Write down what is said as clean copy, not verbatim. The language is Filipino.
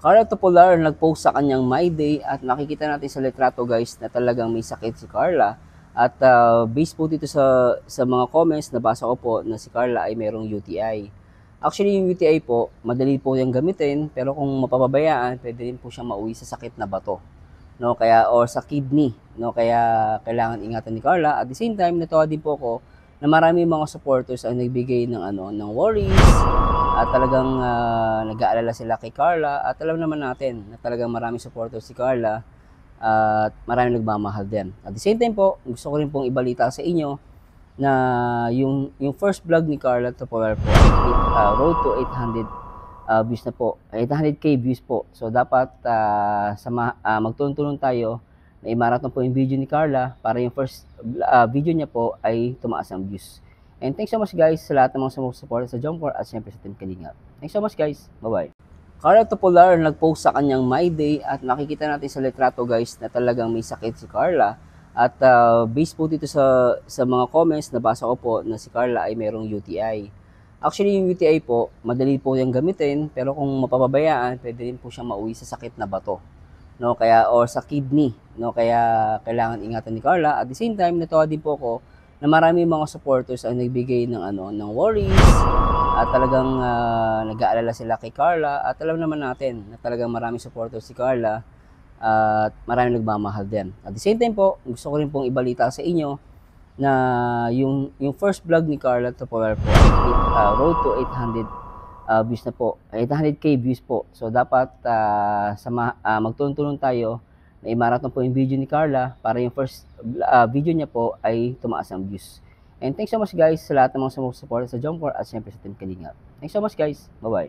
Carla Topolar nag-post sa kanyang My Day at makikita natin sa litrato guys na talagang may sakit si Carla. At based po dito sa mga comments, nabasa ko po na si Carla ay mayroong UTI. Actually yung UTI po, madali po yung gamitin pero kung mapapabayaan, pwede rin po siyang mauwi sa sakit na bato. No, kaya or sa kidney, no, kaya kailangan ingatan ni Carla. At the same time, natuwa din po ako na marami mga supporters ang nagbigay ng worries at talagang nag-aalala sila kay Carla at alam naman natin na talagang maraming supporters si Carla at maraming nagmamahal din. At the same time po, gusto ko rin pong ibalita sa inyo na yung first vlog ni Carla Topolar po, road to 800 views na po, 800k views po. So dapat magtulong-tulong tayo na i-marathon po yung video ni Carla para yung first video niya po ay tumaas ang views. And thanks so much guys sa lahat ng mga sumusuporta sa Jomcar at syempre sa Team Kalingap. Thanks so much guys. Bye-bye. Carla Topolar nag-post sa kanyang My Day at makikita natin sa litrato guys na talagang may sakit si Carla. At based po dito sa mga comments, nabasa ko po na si Carla ay mayroong UTI. Actually yung UTI po, madali po yung gamitin pero kung mapapabayaan, pwede rin po siyang mauwi sa sakit na bato. No, kaya or sa kidney, no, kaya kailangan ingatan ni Carla. At the same time, natuwa din po ako na marami mga supporters ang nagbigay ng worries at talagang nag-aalala sila kay Carla at alam naman natin na talagang maraming supporters si Carla at maraming nagmamahal din. At the same time po, gusto ko rin pong ibalita sa inyo na yung first vlog ni Carla Topolar po, road to 800 views na po, 800k views po. So dapat magtulong-tulong tayo na i-marathon po yung video ni Carla para yung first video niya po ay tumaas ang views. And thanks so much guys sa lahat ng mga sumusuporta sa Jomcar at syempre sa Team Kalingap. Thanks so much guys. Bye-bye.